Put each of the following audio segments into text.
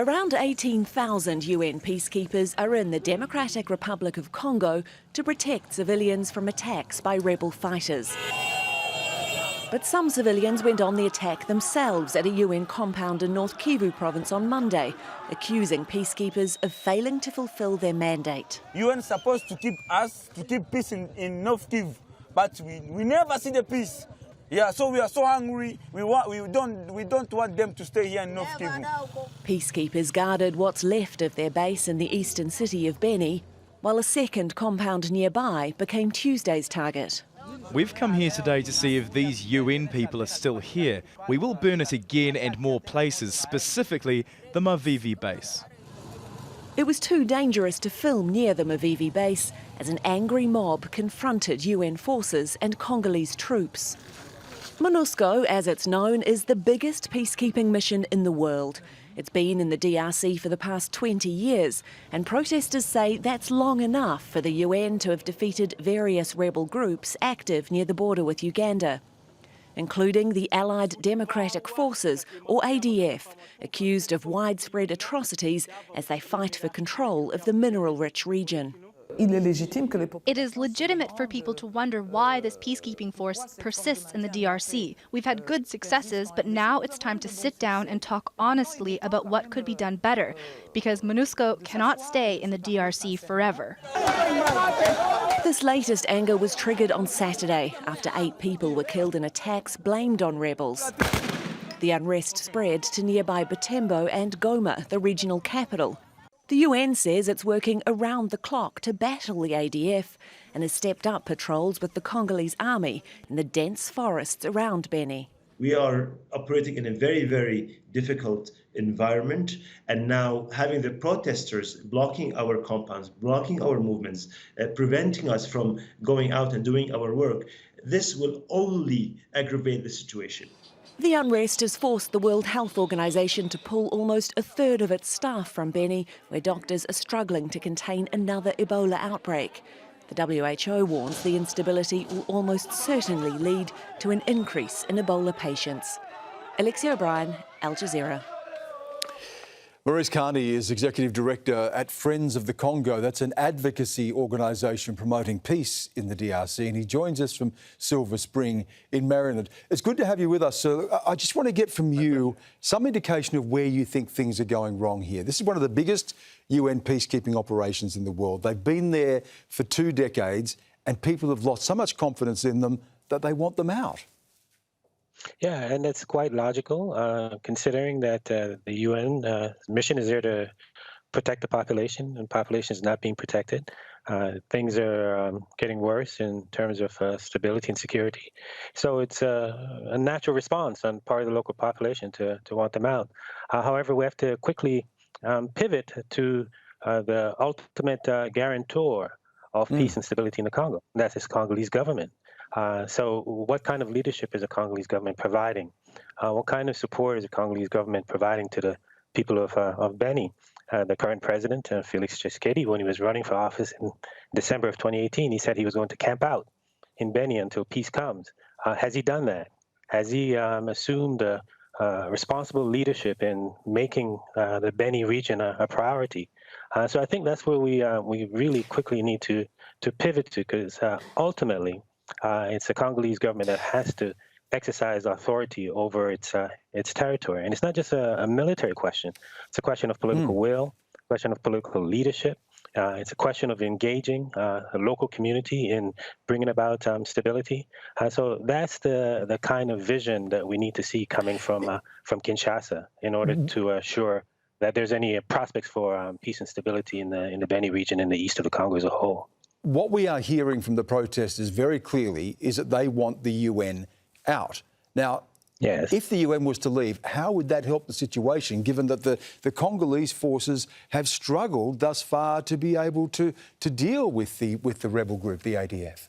Around 18,000 UN peacekeepers are in the Democratic Republic of Congo to protect civilians from attacks by rebel fighters. But some civilians went on the attack themselves at a UN compound in North Kivu province on Monday, accusing peacekeepers of failing to fulfill their mandate. UN is supposed to keep peace in North Kivu, but we never see the peace. Yeah, so we are so hungry. We don't want them to stay here in North Kivu. Peacekeepers guarded what's left of their base in the eastern city of Beni, while a second compound nearby became Tuesday's target. We've come here today to see if these UN people are still here. We will burn it again and more places, specifically the Mavivi base. It was too dangerous to film near the Mavivi base as an angry mob confronted UN forces and Congolese troops. MONUSCO, as it's known, is the biggest peacekeeping mission in the world. It's been in the DRC for the past 20 years, and protesters say that's long enough for the UN to have defeated various rebel groups active near the border with Uganda, including the Allied Democratic Forces, or ADF, accused of widespread atrocities as they fight for control of the mineral-rich region. It is legitimate for people to wonder why this peacekeeping force persists in the DRC. We've had good successes, but now it's time to sit down and talk honestly about what could be done better, because MONUSCO cannot stay in the DRC forever. This latest anger was triggered on Saturday after 8 people were killed in attacks blamed on rebels. The unrest spread to nearby Butembo and Goma, the regional capital. The UN says it's working around the clock to battle the ADF and has stepped up patrols with the Congolese army in the dense forests around Beni. We are operating in a very, very difficult environment, and now having the protesters blocking our compounds, blocking our movements, preventing us from going out and doing our work, this will only aggravate the situation. The unrest has forced the World Health Organization to pull almost a third of its staff from Beni, where doctors are struggling to contain another Ebola outbreak. The WHO warns the instability will almost certainly lead to an increase in Ebola patients. Alexi O'Brien, Al Jazeera. Maurice Carney is Executive Director at Friends of the Congo. That's an advocacy organisation promoting peace in the DRC, and he joins us from Silver Spring in Maryland. It's good to have you with us, sir. I just want to get from you some indication of where you think things are going wrong here. This is one of the biggest UN peacekeeping operations in the world. They've been there for 2 decades, and people have lost so much confidence in them that they want them out. Yeah, and it's quite logical, considering that the UN mission is there to protect the population, and population is not being protected. Things are getting worse in terms of stability and security. So it's a natural response on part of the local population to want them out. However, we have to quickly pivot to the ultimate guarantor of peace and stability in the Congo. That's the Congolese government. So what kind of leadership is the Congolese government providing? What kind of support is the Congolese government providing to the people of Beni? The current president, Felix Tshisekedi, when he was running for office in December of 2018, he said he was going to camp out in Beni until peace comes. Has he done that? Has he assumed responsible leadership in making the Beni region a priority? So I think that's where we really quickly need to pivot to, because ultimately, it's the Congolese government that has to exercise authority over its territory. And it's not just a military question. It's a question of political will, a question of political leadership. It's a question of engaging the local community in bringing about stability. So that's the kind of vision that we need to see coming from Kinshasa in order to assure that there's any prospects for peace and stability in the Beni region and the east of the Congo as a whole. What we are hearing from the protesters very clearly is that they want the UN out. Now, yes. If the UN was to leave, how would that help the situation, given that the Congolese forces have struggled thus far to be able to deal with the rebel group, the ADF?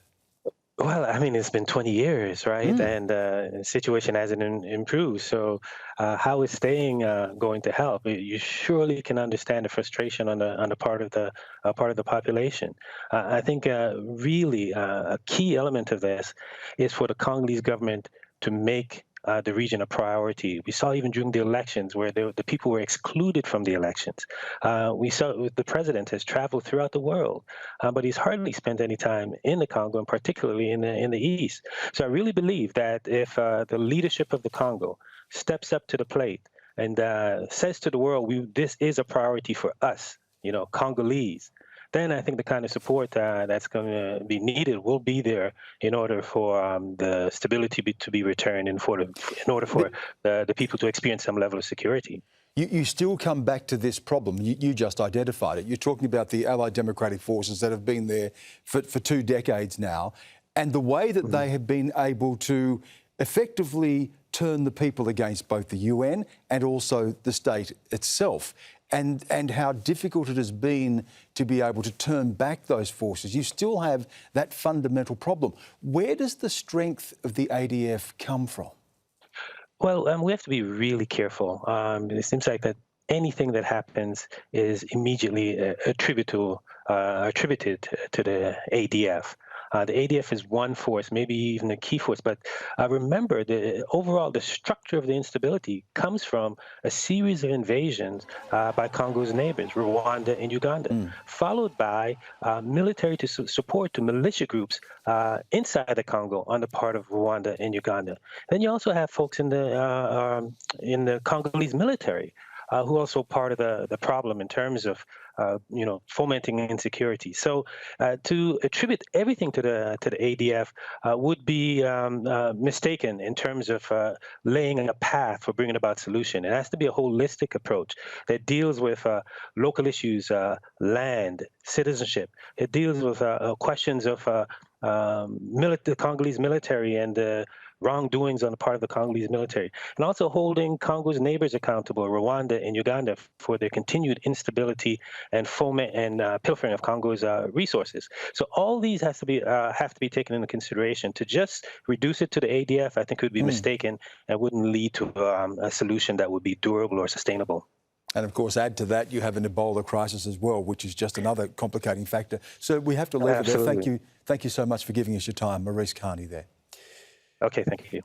Well, I mean, it's been 20 years, right? And the situation hasn't improved. So how is staying going to help? You surely can understand the frustration on the part of the population. I think really a key element of this is for the Congolese government to make the region a priority. We saw even during the elections where the people were excluded from the elections. We saw the president has traveled throughout the world, but he's hardly spent any time in the Congo, and particularly in the east. So I really believe that if the leadership of the Congo steps up to the plate and says to the world, this is a priority for us, Congolese, then I think the kind of support that's going to be needed will be there in order for the stability to be returned and in order for the people to experience some level of security. You still come back to this problem. You just identified it. You're talking about the Allied Democratic Forces that have been there for 2 decades now, and the way that they have been able to effectively turn the people against both the UN and also the state itself, and how difficult it has been to be able to turn back those forces. You still have that fundamental problem. Where does the strength of the ADF come from? Well, we have to be really careful. It seems like that anything that happens is immediately attributed to the ADF. The ADF is one force, maybe even a key force, but remember, the structure of the instability comes from a series of invasions by Congo's neighbors, Rwanda and Uganda, followed by military support to militia groups inside the Congo on the part of Rwanda and Uganda. Then you also have folks in the Congolese military who are also part of the problem in terms of fomenting insecurity. So to attribute everything to the ADF would be mistaken in terms of laying a path for bringing about solution. It has to be a holistic approach that deals with local issues, land, citizenship. It deals with questions of the Congolese military and wrongdoings on the part of the Congolese military, and also holding Congo's neighbors accountable, Rwanda and Uganda, for their continued instability and foment and pilfering of Congo's resources. So all these have to be taken into consideration. To just reduce it to the ADF, I think, would be mistaken and wouldn't lead to a solution that would be durable or sustainable. And of course, add to that, you have an Ebola crisis as well, which is just another complicating factor. So we have to leave it there. Thank you so much for giving us your time. Maurice Carney there. Okay, thank you.